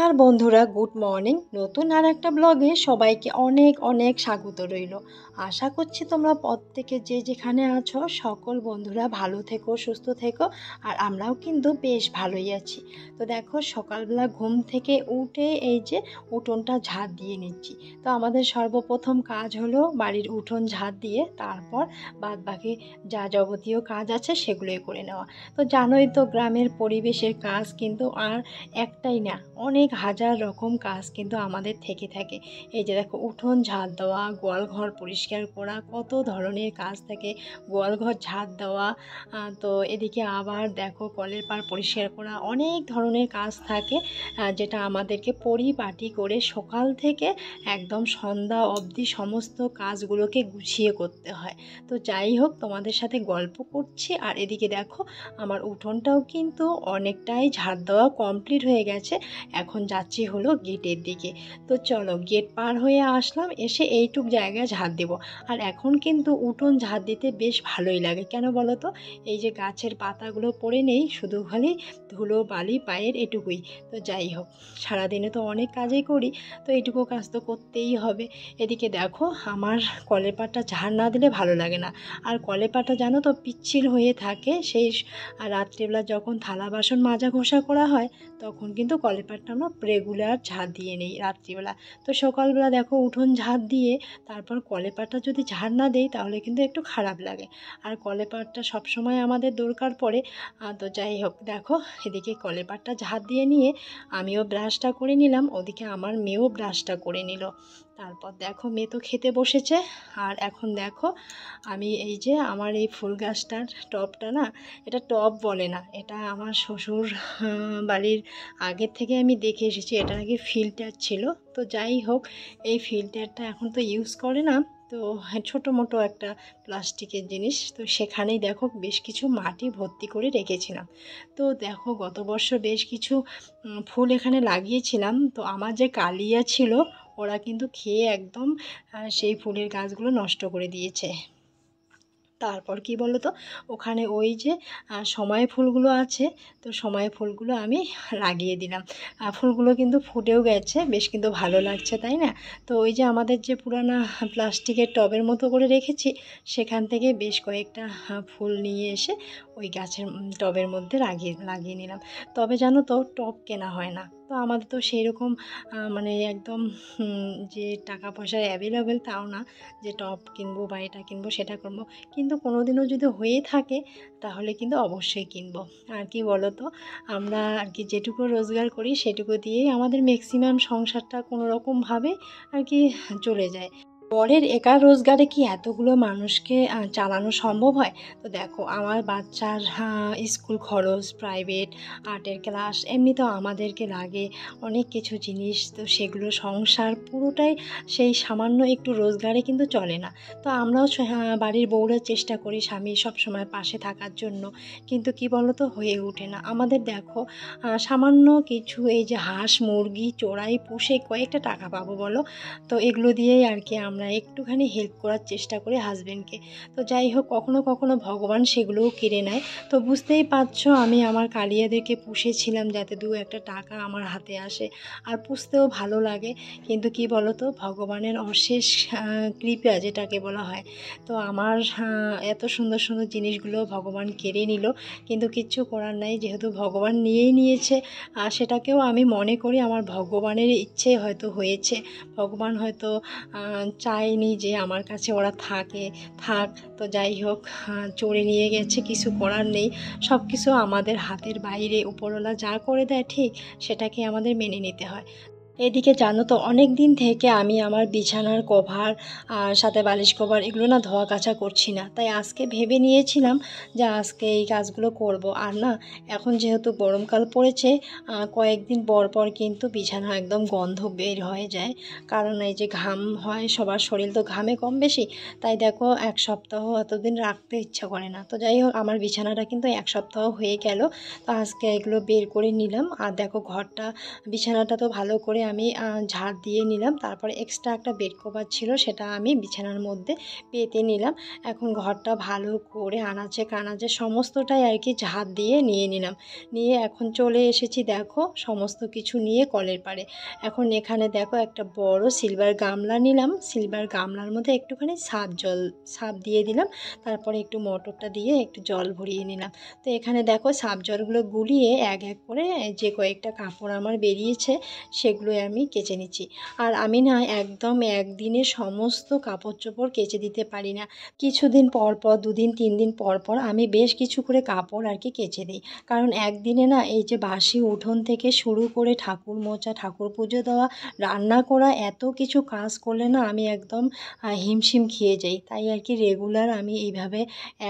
নমস্কার বন্ধুরা, good morning. নতুন আর একটা ব্লগে সবাইকে অনেক অনেক স্বাগত রইল। আশা করছি তোমরা প্রত্যেকে যে যেখানে আছো সকল বন্ধুরা ভালো থেকো, সুস্থ থেকো। আর আমরাও কিন্তু বেশ ভালোই আছি। তো দেখো, সকালবেলা ঘুম থেকে উঠে এই যে উঠোনটা ঝাড় দিয়ে নিচ্ছি। তো আমাদের সর্বপ্রথম কাজ হলো বাড়ির উঠোন ঝাড় দিয়ে তারপর বাদ বাকি যা যাবতীয় কাজ আছে সেগুলোই করে নেওয়া। তো জানোই তো, গ্রামের পরিবেশের কাজ কিন্তু আর একটাই না, অনেক হাজার রকম কাজ কিন্তু আমাদের থেকে থাকে। এই যে দেখো, উঠোন ঝাড় দেওয়া, গোয়াল ঘর পরিষ্কার করা, কত ধরনের কাজ থাকে। গোয়াল ঘর ঝাড় দেওয়া, তো এদিকে আবার দেখো কলের পাড় পরিষ্কার করা, অনেক ধরনের কাজ থাকে যেটা আমাদেরকে পরিপাটি করে সকাল থেকে একদম সন্ধ্যা অবধি সমস্ত কাজগুলোকে গুছিয়ে করতে হয়। তো যাই হোক, তোমাদের সাথে গল্প করছি আর এদিকে দেখো আমার উঠোনটাও কিন্তু অনেকটাই ঝাড় দেওয়া কমপ্লিট হয়ে গেছে। এখন যাচ্ছি হলো গেটের দিকে। তো চলো, গেট পার হয়ে আসলাম, এসে এইটুক জায়গায় ঝাড় দেব। আর এখন কিন্তু উঠোন ঝাড় দিতে বেশ ভালোই লাগে, কেন বলো তো? এই যে গাছের পাতাগুলো পড়ে নেই, শুধু খালি ধুলো বালি পায়ের এটুকুই। তো যাই হোক, সারাদিনে তো অনেক কাজই করি, তো এইটুকু কাজ তো করতেই হবে। এদিকে দেখো, আমার কলের পাড়টা ঝাড় না দিলে ভালো লাগে না। আর কলের পাড়টা জানো তো পিচ্ছিল হয়ে থাকে, সেই রাত্রিবেলা যখন থালা বাসন মাজা ঘষা করা হয় তখন কিন্তু কলের পাড়টা আমরা রেগুলার ঝাড় দিয়ে নিই রাত্রিবেলা। তো সকালবেলা দেখো উঠোন ঝাড় দিয়ে তারপর কলের পাড়টা যদি ঝাড় না দেই তাহলে কিন্তু একটু খারাপ লাগে। আর কলের পাড়টা সবসময় আমাদের দরকার পড়ে। তো যাই হোক, দেখো এদিকে কলের পাড়টা ঝাড় দিয়ে নিয়ে আমিও ব্রাশটা করে নিলাম, ওদিকে আমার মেয়েও ব্রাশটা করে নিল। তারপর দেখো, মেয়ে তো খেতে বসেছে। আর এখন দেখো, আমি এই যে আমার এই ফুল গাছটার টবটা না, এটা টব বলে না, এটা আমার শ্বশুর বাড়ির আগের থেকে আমি দেখে এসেছি, এটা নাকি ফিল্টার ছিল। তো যাই হোক, এই ফিল্টারটা এখন তো ইউজ করে না। তো ছোটো মোটো একটা প্লাস্টিকের জিনিস, তো সেখানেই দেখো বেশ কিছু মাটি ভর্তি করে রেখেছিলাম। তো দেখো, গত বছর বেশ কিছু ফুল এখানে লাগিয়েছিলাম, তো আমার যে কালিয়া ছিল ওরা কিন্তু খেয়ে একদম সেই ফুলের গাছগুলো নষ্ট করে দিয়েছে। তারপর কি বলো তো, ওখানে ওই যে সময় ফুলগুলো আছে, তো সময় ফুলগুলো আমি লাগিয়ে দিলাম। ফুলগুলো কিন্তু ফুটেও গেছে, বেশ কিন্তু ভালো লাগছে, তাই না? তো ওই যে আমাদের যে পুরানা প্লাস্টিকের টবের মতো করে রেখেছি, সেখান থেকে বেশ কয়েকটা ফুল নিয়ে এসে ওই গাছের টবের মধ্যে লাগিয়ে নিলাম। তবে জানো তো, টব কেনা হয় না, তো আমাদের তো সেই রকম মানে একদম যে টাকা পয়সা অ্যাভেলেবেল তাও না যে টব কিনবো বা এটা কিনবো সেটা করবো। কিন্তু কোনো দিনও যদি হয়ে থাকে তাহলে কিন্তু অবশ্যই কিনবো। আর কি বলো তো, আমরা আর কি যেটুকু রোজগার করি সেটুকু দিয়েই আমাদের ম্যাক্সিমাম সংসারটা কোনো রকমভাবে আর কি চলে যায়। পরের একা রোজগারে কি এতগুলো মানুষকে চালানো সম্ভব হয়? তো দেখো, আমার বাচ্চার স্কুল খরচ, প্রাইভেট, আর্টের ক্লাস, এমনিতেও আমাদেরকে লাগে অনেক কিছু জিনিস, তো সেগুলো সংসার পুরোটাই সেই সামান্য একটু রোজগারে কিন্তু চলে না। তো আমরাও বাড়ির বউরা চেষ্টা করি স্বামীর সবসময় পাশে থাকার জন্য, কিন্তু কি বলো তো, হয়ে ওঠে না আমাদের। দেখো, সামান্য কিছু এই যে হাঁস মুরগি চোরাই পুষে কয়েকটা টাকা পাবো বলো, তো এগুলো দিয়েই আর কি আমরা একটুখানি হেল্প করার চেষ্টা করি হাজব্যান্ডকে। তো যাই হোক, কখনো কখনো ভগবান সেগুলোও কেড়ে নেয়। তো বুঝতেই পারছো, আমি আমার কালিয়াদেরকে পুষেছিলাম যাতে দু একটা টাকা আমার হাতে আসে, আর পুষতেও ভালো লাগে। কিন্তু কি বলো তো, ভগবানের অশেষ কৃপা যেটাকে বলা হয়, তো আমার এত সুন্দর সুন্দর জিনিসগুলো ভগবান কেড়ে নিল। কিন্তু কিচ্ছু করার নাই, যেহেতু ভগবান নিয়েই নিয়েছে, আর সেটাকেও আমি মনে করি আমার ভগবানের ইচ্ছে হয়তো হয়েছে। ভগবান হয়তো চায়নি যে আমার কাছে ওরা থাক। তো যাই হোক, চড়ে নিয়ে গেছে, কিছু করার নেই। সব কিছু আমাদের হাতের বাইরে, উপরওয়ালা যা করে দেয় ঠিক সেটাকে আমাদের মেনে নিতে হয়। এদিকে জানো তো, অনেক দিন থেকে আমি আমার বিছানার কভার আর সাথে বালিশ কভার এগুলো না ধোয়া কাচা করছি না, তাই আজকে ভেবে নিয়েছিলাম যে আজকে এই কাজগুলো করব। আর না, এখন যেহেতু গরমকাল পড়েছে, কয়েকদিন পর পর কিন্তু বিছানা একদম গন্ধ বের হয়ে যায়, কারণ এই যে ঘাম হয়, সবার শরীর তো ঘামে কম বেশি। তাই দেখো, এক সপ্তাহ এতদিন রাখতে ইচ্ছা করে না। তো যাই হোক, আমার বিছানাটা কিন্তু এক সপ্তাহ হয়ে গেল, তো আজকে এগুলো বের করে নিলাম। আর দেখো, বিছানাটা তো ভালো করে আমি ঝাড় দিয়ে নিলাম। তারপরে এক্সট্রা একটা বেড কভার ছিল, সেটা আমি বিছানার মধ্যে পেতে নিলাম। এখন ঘরটা ভালো করে আনাচে কানাচে সমস্তটাই আর কি ঝাড় দিয়ে নিয়ে নিলাম। নিয়ে এখন চলে এসেছি দেখো সমস্ত কিছু নিয়ে কলের পাড়ে। এখন এখানে দেখো একটা বড় সিলভার গামলা নিলাম, সিলভার গামলার মধ্যে একটুখানি সার্ফ দিয়ে দিলাম। তারপরে একটু মোটরটা দিয়ে একটু জল ভরিয়ে নিলাম। তো এখানে দেখো সার্ফ জলগুলো গুলিয়ে এক এক করে যে কয়েকটা কাপড় আমার বেরিয়েছে সেগুলো আমি কেচে নিচ্ছি। আর আমি না একদম একদিনে সমস্ত কাপড় চোপড় কেচে দিতে পারি না, কিছুদিন পর পর 2 দিন 3 দিন পর পর আমি বেশ কিছু করে কাপড় আর কি কেচে দিই। কারণ একদিনে না এই যে বাসি উঠোন থেকে শুরু করে ঠাকুর মোছা, ঠাকুর পুজো দেওয়া, রান্না করা, এত কিছু কাজ করলে না আমি একদম হিমশিম খেয়ে যাই। তাই আর কি রেগুলার আমি এইভাবে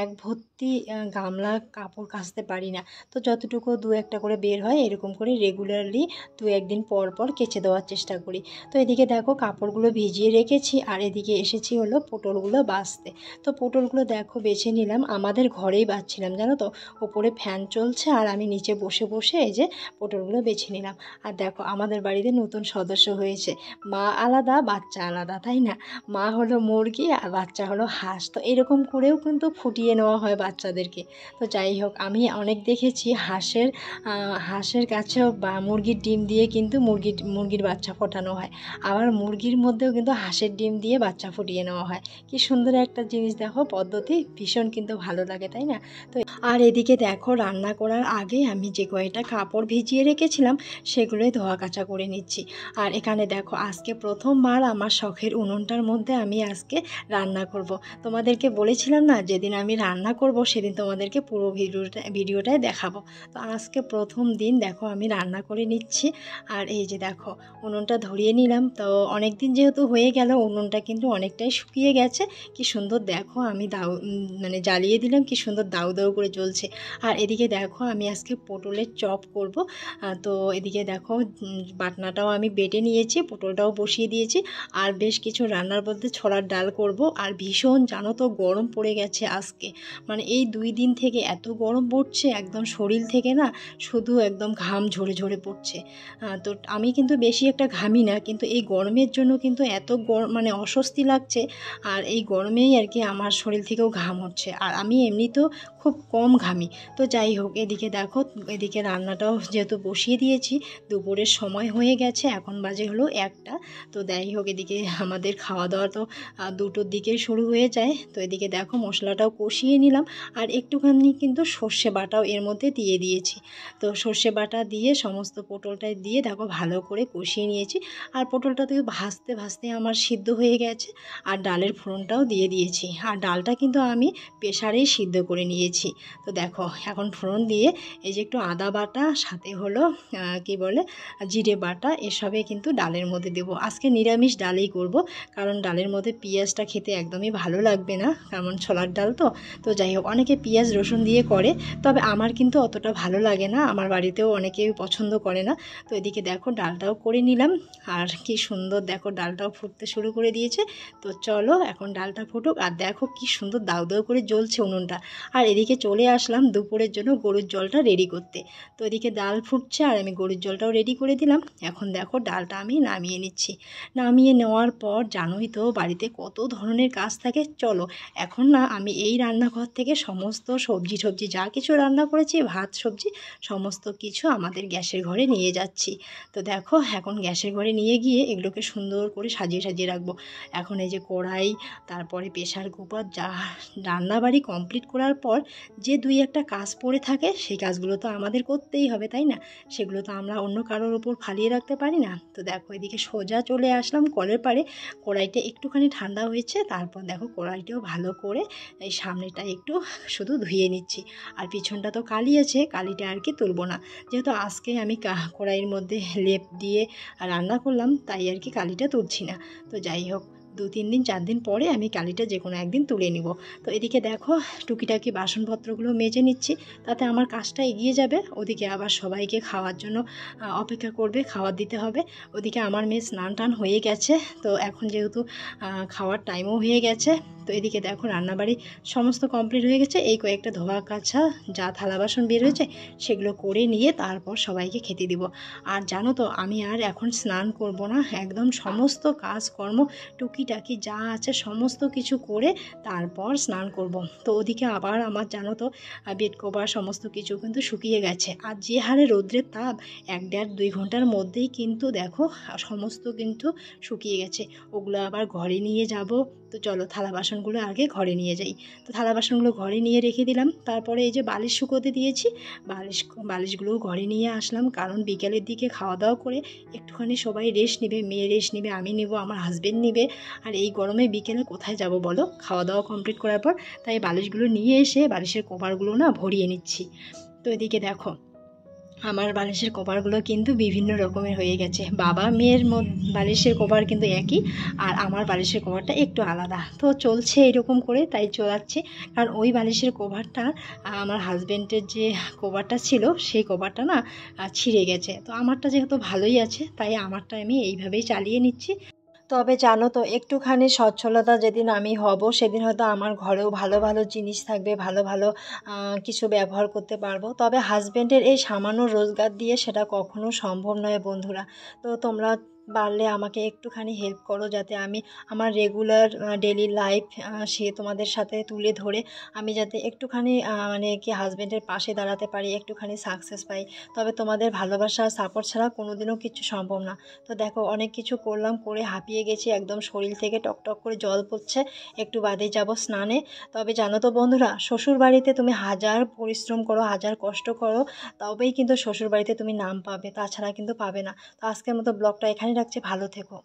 এক ভর্তি গামলা কাপড় কাচতে পারি না। তো যতটুকু 2-1টা করে বের হয় এরকম করে রেগুলারলি 2-1 দিন পর পর কেচে দেওয়ার চেষ্টা করি। তো এদিকে দেখো কাপড়গুলো ভিজিয়ে রেখেছি আর এদিকে এসেছি হলো পটলগুলো বাছতে। তো পটলগুলো দেখো বেছে নিলাম, আমাদের ঘরেই বাছছিলাম জানো তো, ওপরে ফ্যান চলছে আর আমি নিচে বসে বসে এই যে পটলগুলো বেছে নিলাম। আর দেখো আমাদের বাড়িতে নতুন সদস্য হয়েছে, মা আলাদা বাচ্চা আলাদা, তাই না? মা হলো মুরগি আর বাচ্চা হলো হাঁস। তো এরকম করেও কিন্তু ফুটিয়ে নেওয়া হয় বাচ্চাদেরকে। তো যাই হোক, আমি অনেক দেখেছি হাঁসের কাছেও বা মুরগির ডিম দিয়ে কিন্তু মুরগির বাচ্চা ফোটানো হয়, আবার মুরগির মধ্যেও কিন্তু হাঁসের ডিম দিয়ে বাচ্চা ফুটিয়ে নেওয়া হয়। কি সুন্দর একটা জিনিস দেখো, পদ্ধতি ভীষণ কিন্তু ভালো লাগে, তাই না? তো আর এদিকে দেখো রান্না করার আগে আমি যে কয়টা কাপড় ভিজিয়ে রেখেছিলাম সেগুলোই ধোয়া কাচা করে নিচ্ছি। আর এখানে দেখো আজকে প্রথমবার আমার শখের উনুনটার মধ্যে আমি আজকে রান্না করব। তোমাদেরকে বলেছিলাম না যেদিন আমি রান্না করব সেদিন তোমাদেরকে পুরো ভিডিওটাই দেখাবো। তো আজকে প্রথম দিন দেখো আমি রান্না করে নিচ্ছি। আর এই যে দেখো উনুনটা ধরিয়ে নিলাম। তো অনেক দিন যেহেতু হয়ে গেল, উনুনটা কিন্তু অনেকটাই শুকিয়ে গেছে। কি সুন্দর দেখো আমি মানে জ্বালিয়ে দিলাম, কি সুন্দর দাউ দাউ করে জ্বলছে। আর এদিকে দেখো আমি আজকে পটলের চপ করব। তো এদিকে দেখো বাটনাটাও আমি বেটে নিয়েছি, পটলটাও বসিয়ে দিয়েছি। আর বেশ কিছু রান্নার মধ্যে ছোলার ডাল করব। আর ভীষণ জানো তো গরম পড়ে গেছে আজকে, মানে এই 2 দিন থেকে এত গরম পড়ছে, একদম শরীর থেকে না শুধু একদম ঘাম ঝরে ঝরে পড়ছে। তো আমি কিন্তু বেশি একটা ঘামি না, কিন্তু এই গরমের জন্য কিন্তু এত মানে অস্বস্তি লাগছে। আর এই গরমেই আর কি আমার শরীর থেকেও ঘাম হচ্ছে, আর আমি এমনিতেও খুব কম ঘামি। তো যাই হোক, এদিকে দেখো এদিকে রান্নাটাও যেহেতু বসিয়ে দিয়েছি, দুপুরের সময় হয়ে গেছে, এখন বাজে হলো 1টা। তো যাই হোক এদিকে আমাদের খাওয়া দাওয়া তো 2টোর দিকে শুরু হয়ে যায়। তো এদিকে দেখো মশলাটাও কষিয়ে নিলাম, আর একটুখানি কিন্তু সর্ষে বাটাও এর মধ্যে দিয়ে দিয়েছি। তো সর্ষে বাটা দিয়ে সমস্ত পটলটা দিয়ে দেখো ভালো করে কষিয়ে নিয়েছি। আর পটলটা তো ভাজতে ভাজতে আমার সিদ্ধ হয়ে গেছে। আর ডালের ফোড়নটাও দিয়ে দিয়েছি, আর ডালটা কিন্তু আমি প্রেসারেই সিদ্ধ করে নিয়েছি। তো দেখো এখন ফোড়ন দিয়ে এই যে একটু আদা বাটা, সাথে হলো কি বলে জিরে বাটা, এসবে কিন্তু ডালের মধ্যে দেবো। আজকে নিরামিষ ডালেই করব, কারণ ডালের মধ্যে পেঁয়াজটা খেতে একদমই ভালো লাগবে না, কারণ ছোলার ডাল তো। তো যাই হোক, অনেকে পেঁয়াজ রসুন দিয়ে করে, তবে আমার কিন্তু অতটা ভালো লাগে না, আমার বাড়িতেও অনেকেই পছন্দ করে না। তো এদিকে দেখো ডালটাও করে নিলাম, আর কি সুন্দর দেখো ডালটাও ফুটতে শুরু করে দিয়েছে। তো চলো এখন ডালটা ফুটুক। আর দেখো কি সুন্দর দাউ দাউ করে জ্বলছে উনুনটা। আর এদিকে চলে আসলাম দুপুরের জন্য গরুর জলটা রেডি করতে। তো এদিকে ডাল ফুটছে আর আমি গরুর জলটাও রেডি করে দিলাম। এখন দেখো ডালটা আমি নামিয়ে নিচ্ছি। নামিয়ে নেওয়ার পর জানোই তো বাড়িতে কত ধরনের কাজ থাকে। চলো এখন না আমি এই রান্নাঘর থেকে সমস্ত সবজি যা কিছু রান্না করেছি, ভাত সবজি সমস্ত কিছু আমাদের গ্যাসের ঘরে নিয়ে যাচ্ছি। তো দেখো এখন গ্যাসের ঘরে নিয়ে গিয়ে এগুলোকে সুন্দর করে সাজিয়ে সাজিয়ে রাখবো। এখন এই যে কড়াই, তারপরে প্রেসার কুকার, যা রান্নাবাড়ি কমপ্লিট করার পর যে 2-1টা কাজ পড়ে থাকে সেই কাজগুলো তো আমাদের করতেই হবে, তাই না? সেগুলো তো আমরা অন্য কারোর ওপর ফালিয়ে রাখতে পারি না। তো দেখো এদিকে সোজা চলে আসলাম কলের পাড়ে। কড়াইটা একটুখানি ঠান্ডা হয়েছে, তারপর দেখো কড়াইটাও ভালো করে এই সামনেটা একটু শুধু ধুয়ে নিচ্ছি। আর পিছনটা তো কালি আছে, কালিটা আর কি তুলব না, যেহেতু আজকে আমি কড়াইয়ের মধ্যে লেপ দিয়ে রান্না করলাম, তাই আর কি কালিটা তুলছি না। তো যাই হোক 2-3 দিন 4 দিন পরে আমি কালিটা যে কোনো একদিন তুলে নিব। তো এদিকে দেখো টুকিটাকি বাসনপত্রগুলো মেজে নিচ্ছি, তাতে আমার কাজটা এগিয়ে যাবে। ওদিকে আবার সবাইকে খাওয়ার জন্য অপেক্ষা করবে, খাবার দিতে হবে। ওদিকে আমার মেয়ে স্নান টান হয়ে গেছে, তো এখন যেহেতু খাওয়ার টাইমও হয়ে গেছে, তো এদিকে দেখো রান্নাবাড়ি সমস্ত কমপ্লিট হয়ে গেছে, এই কয়েকটা ধোয়া কাছা যা থালা বাসন বের হয়েছে সেগুলো করে নিয়ে তারপর সবাইকে খেতে দিব। আর জানো তো আমি আর এখন স্নান করব না, একদম সমস্ত কাজকর্ম টুকিটাকি যা আছে সমস্ত কিছু করে তারপর স্নান করব। তো ওদিকে আবার আমার জানো তো বেড কভার সমস্ত কিছু কিন্তু শুকিয়ে গেছে, আর যে হারে রৌদ্রের তাপ 1-1.5-2 ঘন্টার মধ্যেই কিন্তু দেখো সমস্ত কিন্তু শুকিয়ে গেছে। ওগুলো আবার ঘরে নিয়ে যাব। তো চলো থালা বাসনগুলো আগে ঘরে নিয়ে যাই। তো থালা বাসনগুলো ঘরে নিয়ে রেখে দিলাম, তারপরে এই যে বালিশ শুকোতে দিয়েছি, বালিশগুলোও ঘরে নিয়ে আসলাম, কারণ বিকেলের দিকে খাওয়া দাওয়া করে একটুখানি সবাই রেস্ট নেবে, মেয়ে রেস্ট নেবে, আমি নেব, আমার হাজবেন্ড নেবে। আর এই গরমে বিকেলে কোথায় যাব বলো, খাওয়া দাওয়া কমপ্লিট করার পর। তাই বালিশগুলো নিয়ে এসে বালিশের কভারগুলো না ভরিয়ে নিচ্ছি। তো এদিকে দেখো আমার বালিশের কভারগুলো কিন্তু বিভিন্ন রকমের হয়ে গেছে, বাবা মেয়ের বালিশের কভার কিন্তু একই, আর আমার বালিশের কভারটা একটু আলাদা। তো চলছে এরকম করে, তাই চলাচ্ছে। কারণ ওই বালিশের কভারটা আমার হাজব্যান্ডের যে কভারটা ছিল সেই কভারটা না ছিঁড়ে গেছে। তো আমারটা যেহেতু ভালোই আছে তাই আমারটা আমি এইভাবেই চালিয়ে নিচ্ছি। তবে জানো তো একটুখানি সচ্ছলতা যেদিন আমি হব সেদিন হয়তো আমার ঘরেও ভালো ভালো জিনিস থাকবে, ভালো ভালো কিছু ব্যবহার করতে পারবো। তবে হাজব্যান্ডের এই সামান্য রোজগার দিয়ে সেটা কখনো সম্ভব নয় বন্ধুরা। তো তোমরা পারলে আমাকে একটুখানি হেল্প করো, যাতে আমি আমার রেগুলার ডেলি লাইফ সে তোমাদের সাথে তুলে ধরে আমি যাতে একটুখানি মানে কি হাজব্যান্ডের পাশে দাঁড়াতে পারি, একটুখানি সাকসেস পাই। তবে তোমাদের ভালোবাসা সাপোর্ট ছাড়া কোনোদিনও কিছু সম্ভব না। তো দেখো অনেক কিছু করলাম, করে হাঁপিয়ে গেছি, একদম শরীর থেকে টকটক করে জল পড়ছে, একটু বাদে যাব স্নানে। তবে জানো তো বন্ধুরা, শ্বশুর বাড়িতে তুমি হাজার পরিশ্রম করো, হাজার কষ্ট করো, তবেই কিন্তু শ্বশুর বাড়িতে তুমি নাম পাবে, তাছাড়া কিন্তু পাবে না। তো আজকের মতো ব্লগটা এখানে রাখছি, ভালো থেকো।